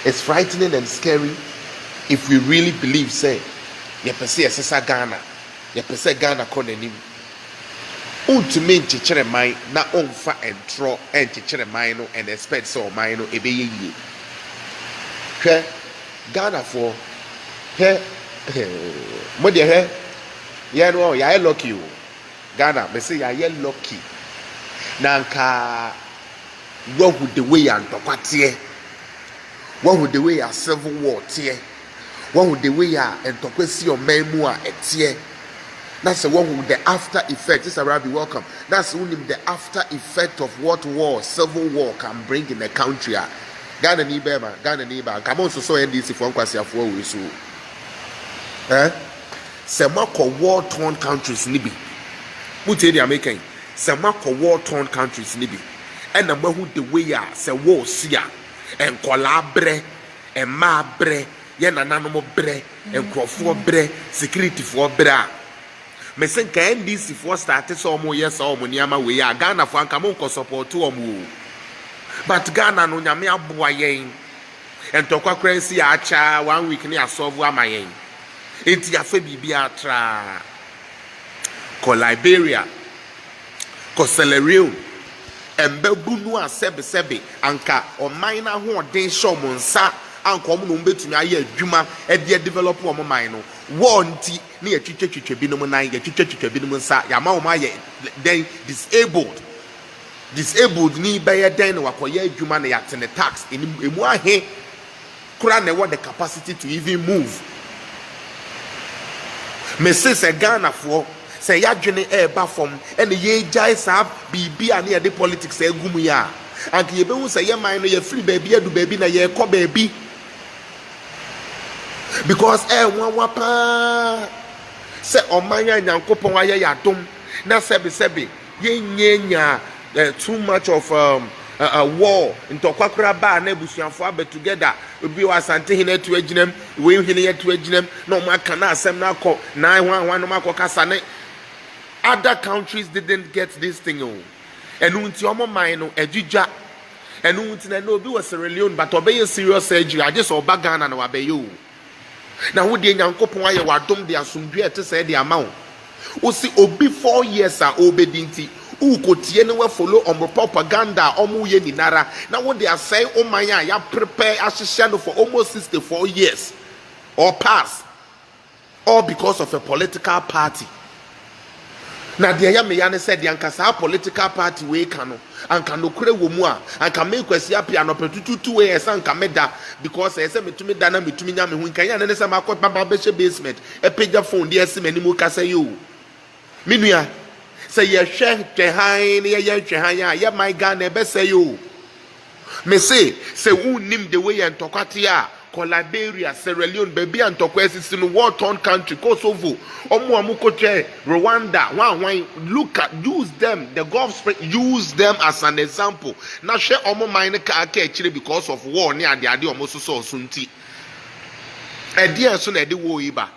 It's frightening and scary if we really believe, say, you perceive Sessa Ghana, you perceive Ghana Conanim. Ultimate chichere mine, na onfa and draw and chichere mine and expect so mine ebe ye. Ghana for here, what you hear? Yeah, no, ya lucky. Ghana, me say ya lucky. Nanka, what would the way and tokwatie? What would the way a civil war tie? What would the way and tokwesi or memua etie? That's the one with the after effect. This Arabi, welcome. That's only the after effect of what war, civil war can bring in the country. Ghana ni bema, Ghana ni ba. Come on, so NDC for kwasi afwo we so. Semako war-torn countries nibi. What they are making? Semako war-torn countries nibi. And number who the way se war sia and collabre and ma bre yen ananomo bre and crofo bre security for bra. Me sen ka NDC for started so mo yes or mo niama we ya Ghana for anka mo ko support to omo. But Ghana no nyame aboa yen. Entokwa kransi acha 1 week ni asolve amayen. Enti afa bibia tra. Ko Liberia. Ko Sierra Leone. Embebu no asebe anka o mine ho den show mo nsa anka o no betumi aye adwuma e de develop o mo mine no. War nti na ye twetwetwe binom nan ye twetwetwe binom nsa ya ma o ma ye then disabled ni be ye den na wakoye adwuma na ya tene tax emu ahe kura na what the capacity to even move. Me say Ghana for say ya dwene eba fom ene ye jai sa bibia na ye de politics egum ya anka ye be hu say ye man no ye free baby adu baby na ye ko baby because nwa pa say omanya nyankopon aye ya dom na sebi ye nyenya too much of a war into kwakura ba na ebusuafo abe together obi wa asante hene to aginem we hene ye to aginem no maka na asem na akọ na hwan no maka kasa ne. Other countries didn't get this thing on. And unti omo mine no ejija. And unti na no bi was Sierra Leone but obey serious surgery. I just oba Ghana na wabeyo. Na wo de nyankopon aye wadom de asomdwe ete say de amount. O si obi 4 years a obedinti. Ukotie ne we follow on propaganda omo ye ninara. Na wo de asay o man ya prepare ahihia no for almost 64 years or past. All because of a political party. Na de ya me ya ne said yanka sa political party we kano anka no kure wo mu a anka me kwasi apia no petututu we esa anka meda because ese metumi da na metumi nya me hu nkan ya ne se ma baba be she basement e pagya phone de ese mani mu kasa yo minua say ye hwe twehan ne ye twehan ya ye my Ghana be say yo me say unnim the way entokwate a Liberia, Sierra Leone, baby and Tokwesi in war-torn country, Kosovo, Omuamukoche, Rwanda, look at, use them, the Gulf use them as an example. Now share Omo mine actually because of war near the idea almost so sunti. A dear son at the war iba.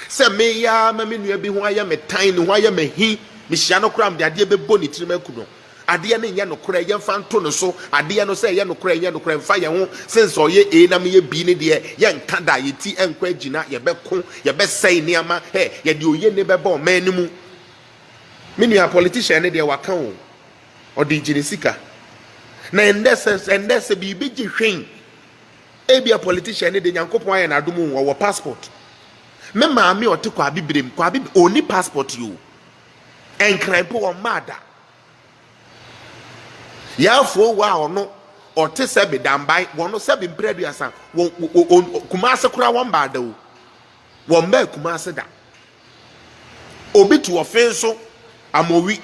Say me ya, mammy, you be why I'm a tiny, why I'm a he, Missiano cram, the idea be bonny to me kuno. Adia ne nya no kra ye fanto no so adia no say ye no kra fa ye ho sense oye e na me ye bi ne de ye nka da ye ti enkwa gina ye be ko ye be sei niama he ye de oye ne be ba o man mu menu politician ne de waka o de gine sika na endese bi bi gi hwen e bi a politician ne de nyankopon aye na adom wo passport me ma me o te kwa bibrem kwa bi oni passport yo enkran po o mada ya fo wa ono o te se be dambai wono se be mpreduasa kumase kura won ba da o won ba kumase da obi to ofenso amowi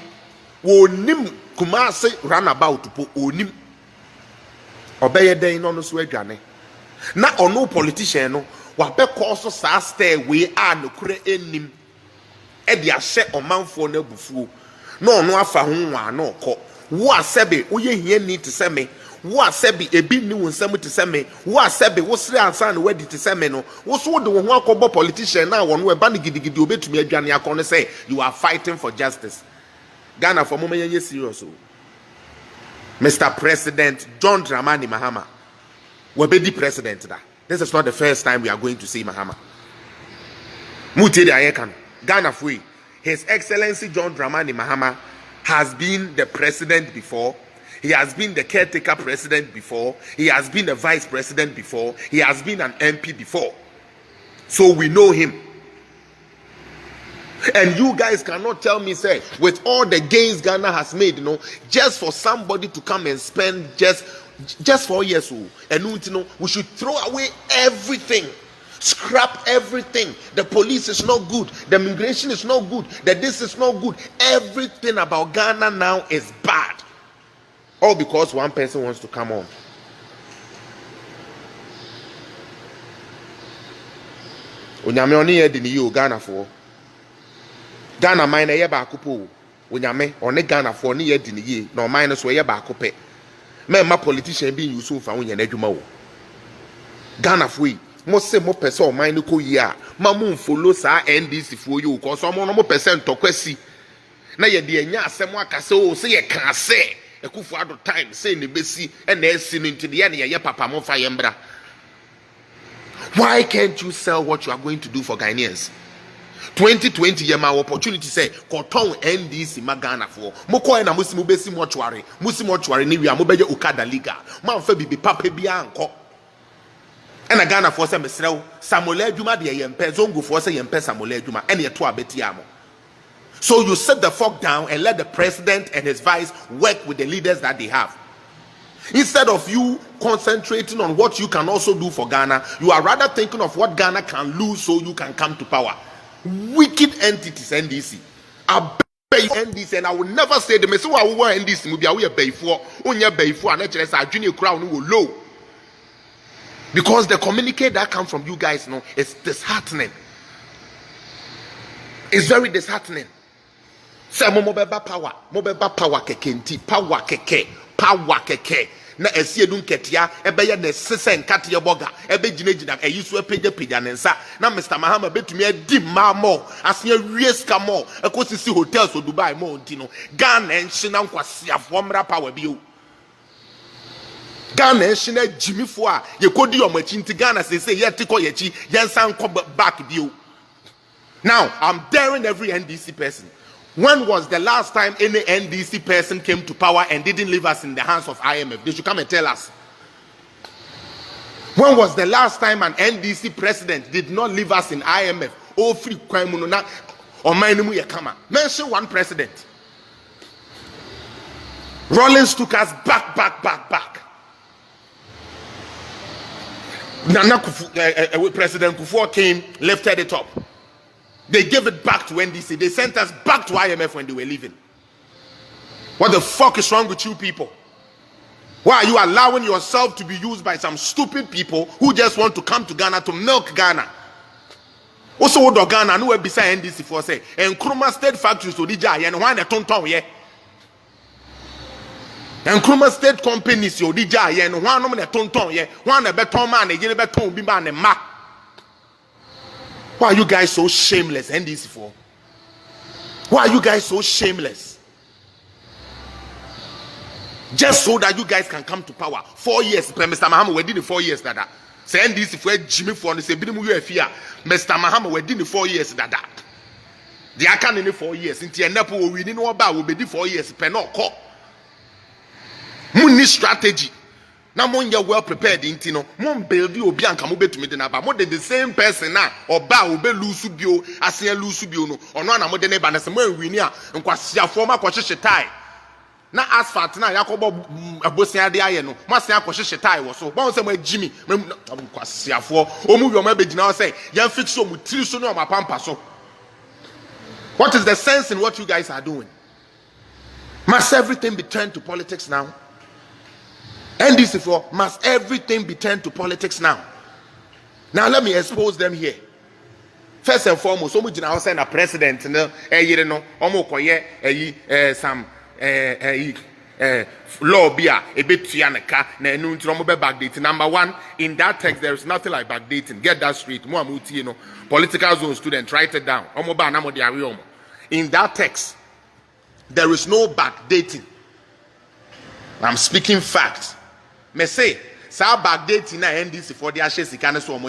wonim kumase runabout po onim obeye den no so adwane na ono politician no wa be course sa stairway a no kura enim e dia hye omanfo na bufuo na ono afa ho nwa na okọ wo asebe oye hie ni te se me wo asebe ebi ni wo nsam te se me wo asebe wo sire ansa na wadi te se me no wo so de wo ho akobo politician na wo no e ba ne gidigidi obetumi adwane akọ say you are fighting for justice. Ghana for moment ye serious o. Mr. President John Dramani Mahama Webedi president da. This is not the first time we are going to see Mahama. Muti de Ayekan, Ghana Free. His Excellency John Dramani Mahama has been the president before. He has been the caretaker president before. He has been the vice president before. He has been an MP before. So we know him. And you guys cannot tell me, say, with all the gains Ghana has made, just for somebody to come and spend just 4 years, and we should throw away everything. Scrap everything. The police is not good. The immigration is not good. This is not good. Everything about Ghana now is bad. All because one person wants to come on. Onyame oni ye di ni Ghana for. Ghana mine ye ba akupo. Onyame oni Ghana for ni ye di ni ye. No mine so ye ba akupe. Me ma politician bi Yusuf fa wonya na adwuma wo. Ghana for yi. Mo se mo pese o mine ko yi a. Ma mo follow sa NDC for you cause mo no mo pese ntokwasi. Na ye de anya asem akase o se ye kan se. Ekufu ado time say ne besi e na esi no nti de ye papa mo fa ye mbra. Why can't you sell what you are going to do for Ghanaians? 2020 ye ma opportunity say koton NDC ma Ghana for. Mo ko na musi mo besi mortuary ni wi a mo beje Okada Liga. Man fa bibi papa bia anko. E na Ghana for say mesrew Samuel Adwuma de ye mpe zongo for say ye mpe Samuel Adwuma e na ye to abeti amo. So you sit the fuck down and let the president and his vice work with the leaders that they have. Instead of you concentrating on what you can also do for Ghana, you are rather thinking of what Ghana can lose so you can come to power. Wicked entities, NDC. I beg NDC, and I will never say the message I will NDC will be away before, only before, and actually our junior crown will low. Because the communique that comes from you guys, it's disheartening. It's very disheartening. Say mobeba power keke power keke na esie dun ketia ebe ye ne sese nkate boga ebe ginegina eyiso epegya nensa na Mr. Mahama betumi adi mamo asia wieska mo ekosisi hotels o Dubai mo ntino Ghana enhina nkwasiafo mra power bio Ghana enhina jimifo a yekodi yomachi nti Ghana sese ye tiko yechi yensa nko back bio. Now I'm daring every NDC person. When was the last time any NDC person came to power and didn't leave us in the hands of IMF? They should come and tell us. When was the last time an NDC president did not leave us in IMF? Oh, free crime or mention one president. Rawlings took us back. President Kufuor came, lifted it up. They gave it back to NDC. They sent us back to IMF when they were leaving. What the fuck is wrong with you people? Why are you allowing yourself to be used by some stupid people who just want to come to Ghana to milk Ghana? Also, what do Ghana no beside NDC for say? And Nkrumah State Factories so DJ and one a tonton ye. And Nkrumah State Companies so DJ and one no a tonton ye. One a beton man a yele beton bi man ma. Why are you guys so shameless? NDC for? Why are you guys so shameless? Just so that you guys can come to power. 4 years. Mr. Mahama, we did the 4 years. Dada. Say NDC for Jimmy for the say bidimu UFIA. Mr. Mahama, we did the 4 years. Dada. The account in the 4 years. Inti enepo we didn't know about. We be 4 years. Penoko. Money strategy. Now, when you're well prepared, mon build you be anka mo betumi de na ba mo the same person na oba obe lusu bio asia lusu bio no ono na mo de ne ba na se mo wini a nkwasiafo ma kwahye tai na asphalt na yakobo abosia de aye no mo asia kwahye tai wo so bon se mo agimi nkwasiafo omu wi o ma begina o say yan fix o mu tiri so no o ma pampa so. What is the sense in what you guys are doing? Must everything be turned to politics now? NDC for must everything be turned to politics now? Now let me expose them here. First and foremost, omo jina outside na president no eyire no omo koye some law bia ebetua neka na enu ntro omo be backdating. Number one, in that text there is nothing like backdating. Get that straight. Mo amutie no political zone student, write it down. Omo ba na mo de awe omo. In that text there is no backdating. I'm speaking facts. Me say, saa backdate na NDC for the ashe sika ne so